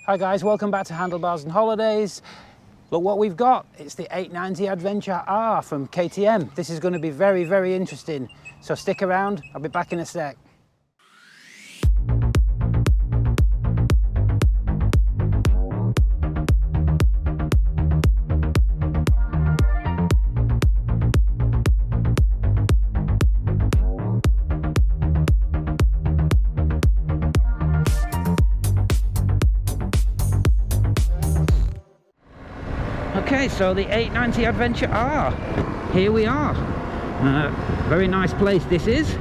Hi guys, welcome back to Handlebars and Holidays. Look what we've got. It's the 890 Adventure R from KTM. This is going to be very, very interesting. So stick around, I'll be back in a sec. Okay, so the 890 Adventure R, here we are. Very nice place this is.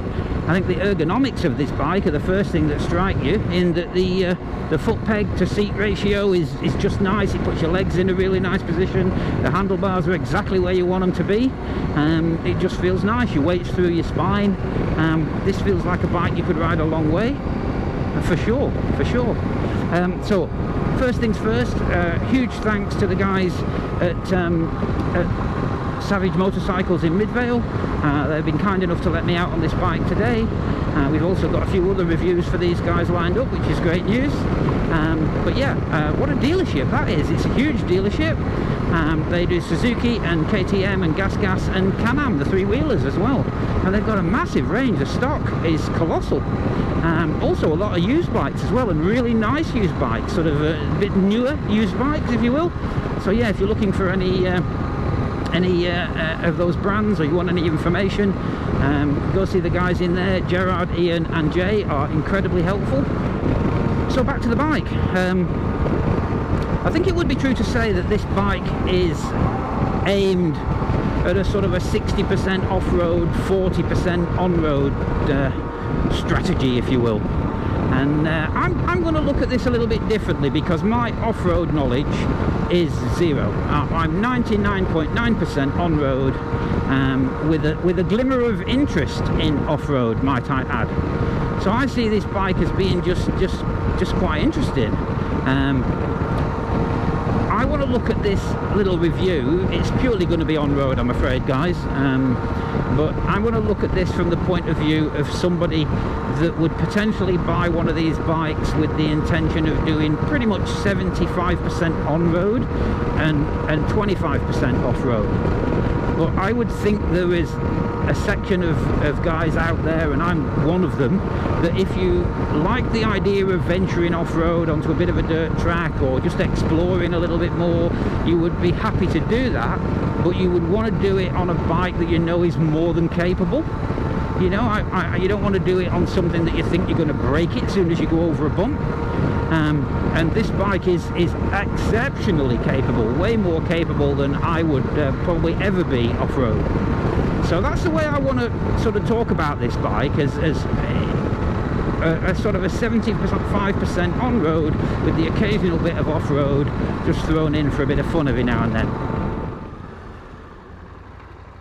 I think the ergonomics of this bike are the first thing that strike you, in that the foot peg to seat ratio is just nice. It puts your legs in a really nice position. The handlebars are exactly where you want them to be. It just feels nice. Your weight's through your spine. This feels like a bike you could ride a long way, for sure, for sure. So first things first, huge thanks to the guys at Savage Motorcycles in Midvale. They've been kind enough to let me out on this bike today. We've also got a few other reviews for these guys lined up, which is great news. But yeah, what a dealership that is. It's a huge dealership. They do Suzuki and KTM and Gas and Can-Am, the three-wheelers as well. And they've got a massive range. The stock is colossal. Also a lot of used bikes as well, and really nice used bikes, sort of a bit newer used bikes, if you will. So yeah, if you're looking for any of those brands, or you want any information, go see the guys in there. Gerard, Ian and Jay are incredibly helpful. So back to the bike. I think it would be true to say that this bike is aimed at a sort of a 60% off-road, 40% on-road strategy, if you will. And I'm going to look at this a little bit differently, because my off-road knowledge is zero. I'm 99.9% on-road, with a glimmer of interest in off-road, might I add. So I see this bike as being just quite interesting. I want to look at this little review. It's purely going to be on-road, I'm afraid, guys. But I'm going to look at this from the point of view of somebody that would potentially buy one of these bikes with the intention of doing pretty much 75% on-road and 25% off-road. But I would think there is a section of guys out there, and I'm one of them, that if you like the idea of venturing off-road onto a bit of a dirt track, or just exploring a little bit more, you would be happy to do that, but you would want to do it on a bike that you know is more than capable. You know, you don't want to do it on something that you think you're going to break it as soon as you go over a bump. And this bike is exceptionally capable, way more capable than I would probably ever be off-road. So that's the way I want to sort of talk about this bike, as a sort of a 75% on-road with the occasional bit of off-road just thrown in for a bit of fun every now and then.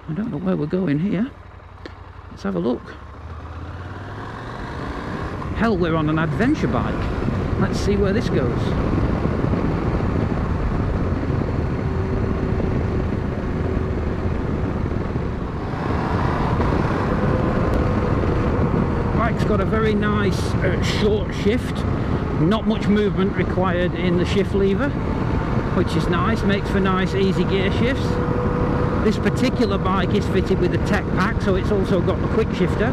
I don't know where we're going here. Let's have a look. Hell, we're on an adventure bike. Let's see where this goes. Bike's got a very nice short shift. Not much movement required in the shift lever, which is nice. Makes for nice easy gear shifts. This particular bike is fitted with a tech pack, so it's also got the quick shifter,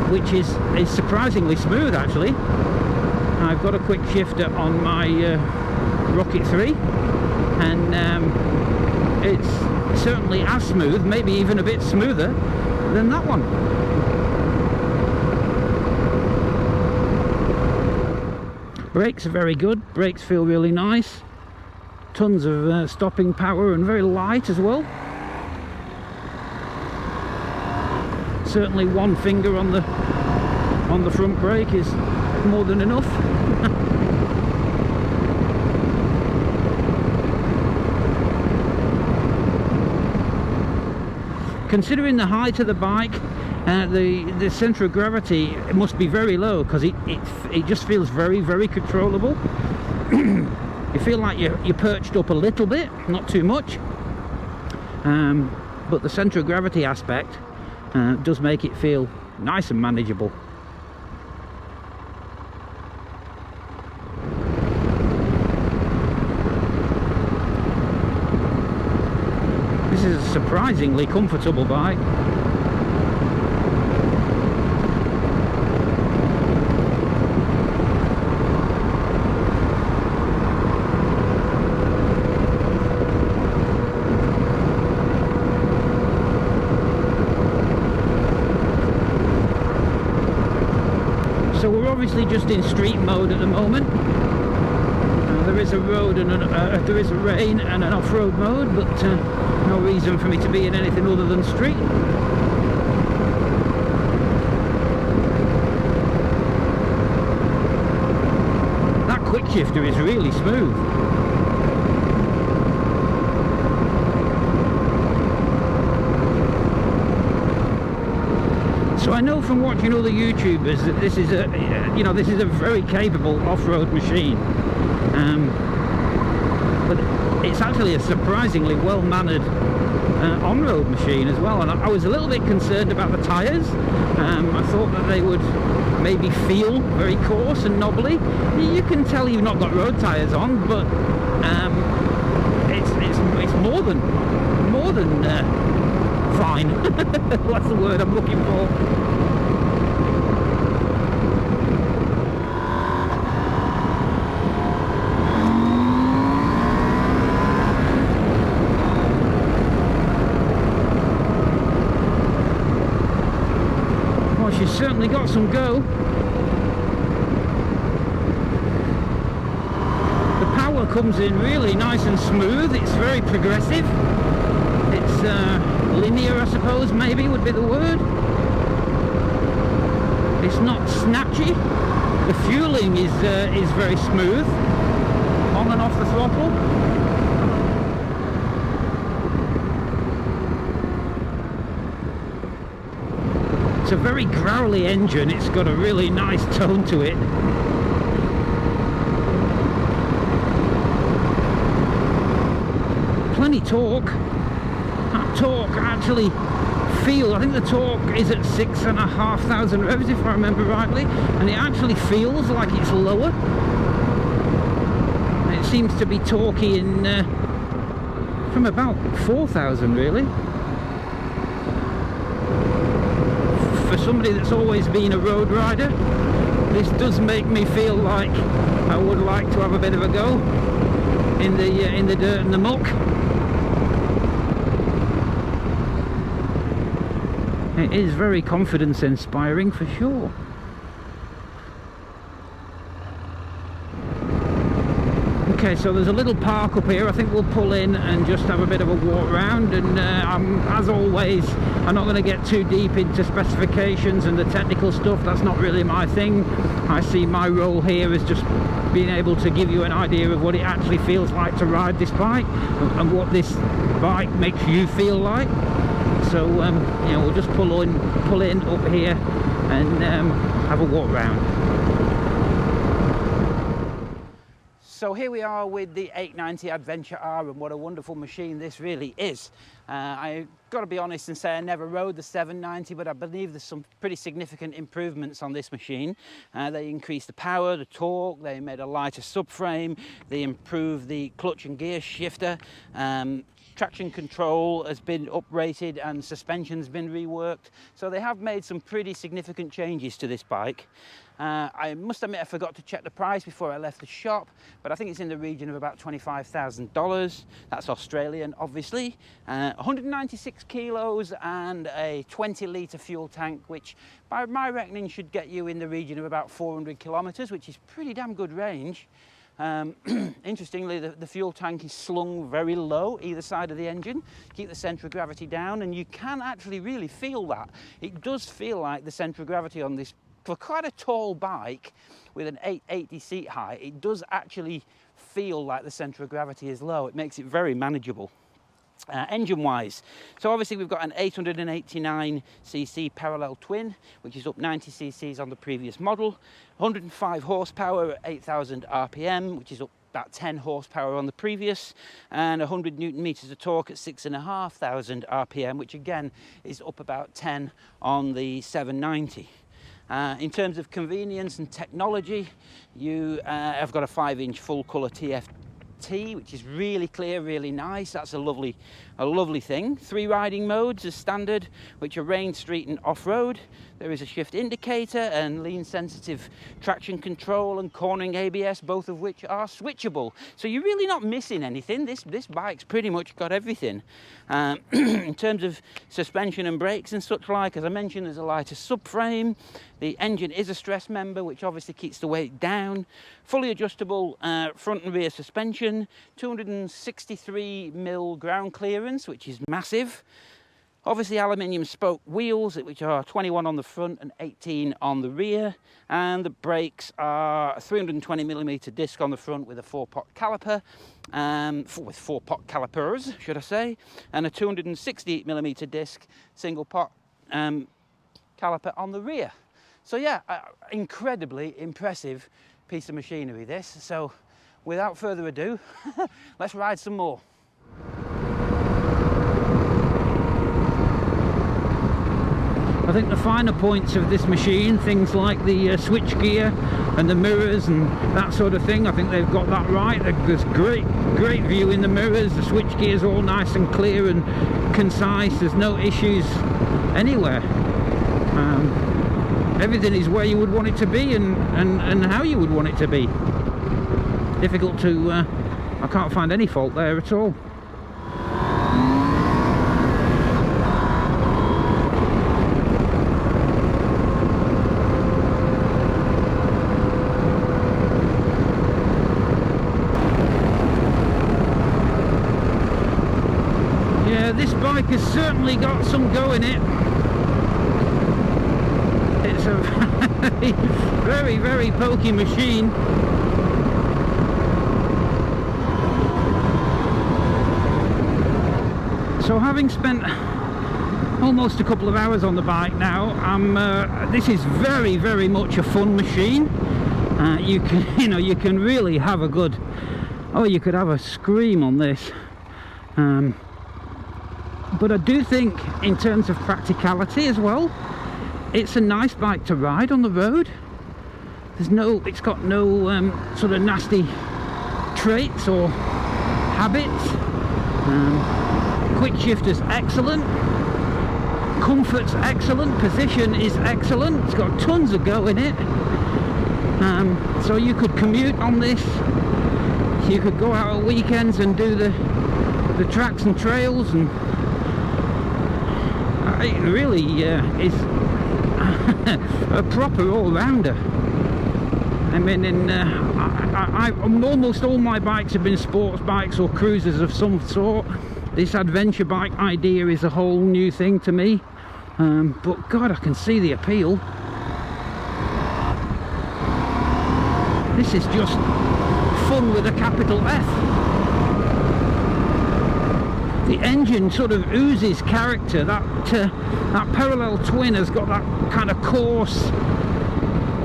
which is surprisingly smooth actually. I've got a quick shifter on my Rocket 3, and it's certainly as smooth, maybe even a bit smoother than that one. Brakes are very good. Brakes feel really nice. Tons of stopping power, and very light as well. Certainly one finger on the front brake is more than enough. Considering the height of the bike, the centre of gravity must be very low, because it just feels very, very controllable. You feel like you're perched up a little bit, not too much, but the centre of gravity aspect does make it feel nice and manageable. a surprisingly comfortable bike. So we're obviously just in street mode at the moment. There is a road and there is a rain and an off-road mode, but no reason for me to be in anything other than street. That quick shifter is really smooth. So I know from watching other YouTubers that this is a, you know, this is a very capable off-road machine, but it's actually a surprisingly well-mannered on-road machine as well. And I was a little bit concerned about the tyres. I thought that they would maybe feel very coarse and knobbly. You can tell you've not got road tyres on, but it's more than fine. What's the word I'm looking for? Well, she's certainly got some go. The power comes in really nice and smooth. It's very progressive. It's linear, I suppose, maybe would be the word. It's not snatchy. The fueling is very smooth on and off the throttle. It's a very growly engine. It's got a really nice tone to it. Plenty torque. Torque actually I think the torque is at 6,500 revs if I remember rightly, and it actually feels like it's lower. It seems to be torquey in from about 4,000 really. For somebody that's always been a road rider, this does make me feel like I would like to have a bit of a go in the dirt and the muck. It is very confidence inspiring for sure. Okay, so there's a little park up here. I think we'll pull in and just have a bit of a walk around, and as always, I'm not going to get too deep into specifications and the technical stuff. That's not really my thing. I see my role here as just being able to give you an idea of what it actually feels like to ride this bike and what this bike makes you feel like. So you know, we'll just pull in up here and have a walk round. So here we are with the 890 Adventure R, and what a wonderful machine this really is. I've got to be honest and say I never rode the 790, but I believe there's some pretty significant improvements on this machine. They increased the power, the torque, they made a lighter subframe, they improved the clutch and gear shifter. Traction control has been uprated and suspension's been reworked. So they have made some pretty significant changes to this bike. I must admit I forgot to check the price before I left the shop, but I think it's in the region of about $25,000. That's Australian, obviously. 196 kilos and a 20-litre fuel tank, which by my reckoning should get you in the region of about 400 kilometres, which is pretty damn good range. Interestingly, the fuel tank is slung very low either side of the engine, keep the centre of gravity down, and you can actually really feel that. It does feel like the centre of gravity on this, for quite a tall bike with an 880 seat height, it does actually feel like the centre of gravity is low. It makes it very manageable. Engine wise, so obviously we've got an 889cc parallel twin, which is up 90 cc's on the previous model, 105 horsepower at 8,000 rpm, which is up about 10 horsepower on the previous, and 100 newton meters of torque at 6,500 rpm, which again is up about 10 on the 790. In terms of convenience and technology, you have got a 5-inch full colour TFT T, which is really clear, really nice. That's a lovely thing. 3 riding modes as standard, which are rain, street and off-road. There is a shift indicator and lean sensitive traction control and cornering ABS, both of which are switchable. So you're really not missing anything. This bike's pretty much got everything. In terms of suspension and brakes and such like, as I mentioned, there's a lighter subframe. The engine is a stress member, which obviously keeps the weight down. Fully adjustable front and rear suspension, 263mm ground clearance, which is massive. Obviously aluminium spoke wheels, which are 21 on the front and 18 on the rear. And the brakes are a 320mm disc on the front with a 4-pot caliper, with 4-pot calipers, should I say, and a 268mm disc single pot caliper on the rear. So yeah, incredibly impressive piece of machinery this. So without further ado, let's ride some more. I think the finer points of this machine, things like the switch gear and the mirrors and that sort of thing, I think they've got that right. There's great view in the mirrors. The switch gear is all nice and clear and concise. There's no issues anywhere. Everything is where you would want it to be and how you would want it to be. Difficult to, I can't find any fault there at all. Yeah, this bike has certainly got some go in it. It's a very pokey machine. So having spent almost a couple of hours on the bike now, this is very much a fun machine. You can really have a good, you could have a scream on this. But I do think in terms of practicality as well, it's a nice bike to ride on the road. It's got no sort of nasty traits or habits. Quick shift is excellent. Comfort's excellent. Position is excellent. It's got tons of go in it. So you could commute on this. You could go out at weekends and do the tracks and trails, and it really is a proper all-rounder. I mean, almost all my bikes have been sports bikes or cruisers of some sort. This adventure bike idea is a whole new thing to me, but God, I can see the appeal. This is just fun with a capital F. The engine sort of oozes character. That parallel twin has got that kind of coarse,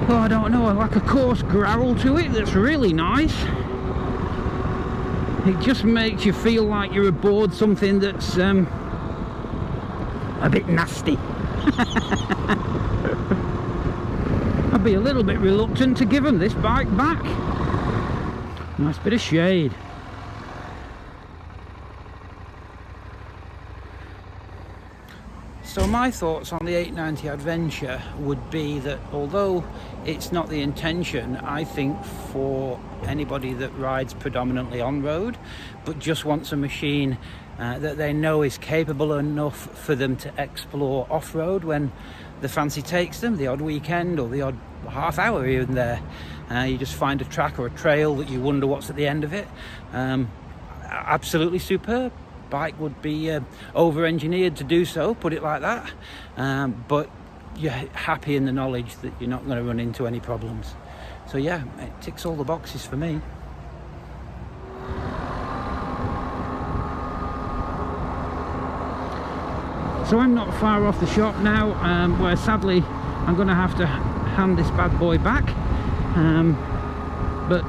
I don't know, like a coarse growl to it that's really nice. It just makes you feel like you're aboard something that's a bit nasty. I'd be a little bit reluctant to give them this bike back. Nice bit of shade. So my thoughts on the 890 Adventure would be that although it's not the intention, I think for anybody that rides predominantly on road but just wants a machine that they know is capable enough for them to explore off-road when the fancy takes them, the odd weekend or the odd half hour here and there, you just find a track or a trail that you wonder what's at the end of it. Absolutely superb. Bike would be over-engineered to do so, put it like that, but you're happy in the knowledge that you're not going to run into any problems. So yeah, it ticks all the boxes for me. So I'm not far off the shop now, where sadly I'm going to have to hand this bad boy back, but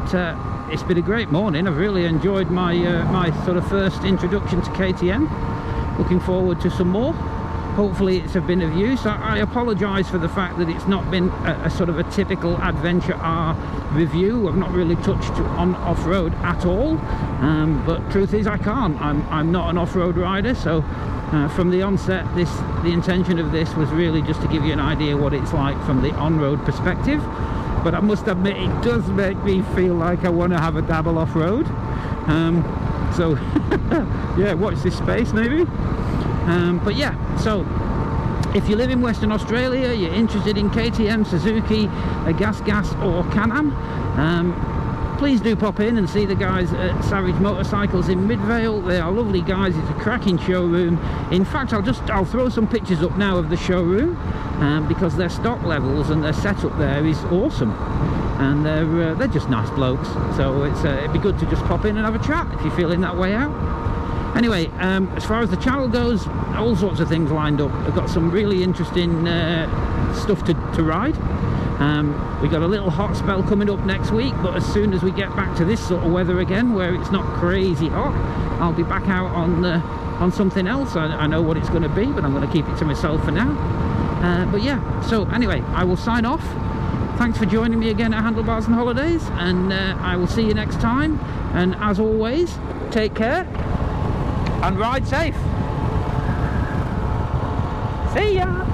it's been a great morning. I've really enjoyed my my sort of first introduction to KTM. Looking forward to some more. hopefully it's been of use. I apologise for the fact that it's not been a sort of a typical Adventure R review. I've not really touched on off-road at all, but truth is I can't. I'm not an off-road rider, so from the onset the intention of this was really just to give you an idea what it's like from the on-road perspective. But I must admit, it does make me feel like I want to have a dabble off-road. So yeah, watch this space maybe. But yeah, so if you live in Western Australia, you're interested in KTM, Suzuki, Gas or Can-Am, please do pop in and see the guys at Savage Motorcycles in Midvale. They are lovely guys. It's a cracking showroom. In fact, I'll throw some pictures up now of the showroom, because their stock levels and their setup there is awesome, and they're just nice blokes. So it'd be good to just pop in and have a chat if you're feeling that way out. Anyway, as far as the channel goes, all sorts of things lined up. I've got some really interesting stuff to ride. We got a little hot spell coming up next week, but as soon as we get back to this sort of weather again, where it's not crazy hot, I'll be back out on something else. I know what it's going to be, but I'm going to keep it to myself for now. But yeah, so anyway, I will sign off. Thanks for joining me again at Handlebars and Holidays, and I will see you next time. And as always, take care and ride safe. See ya!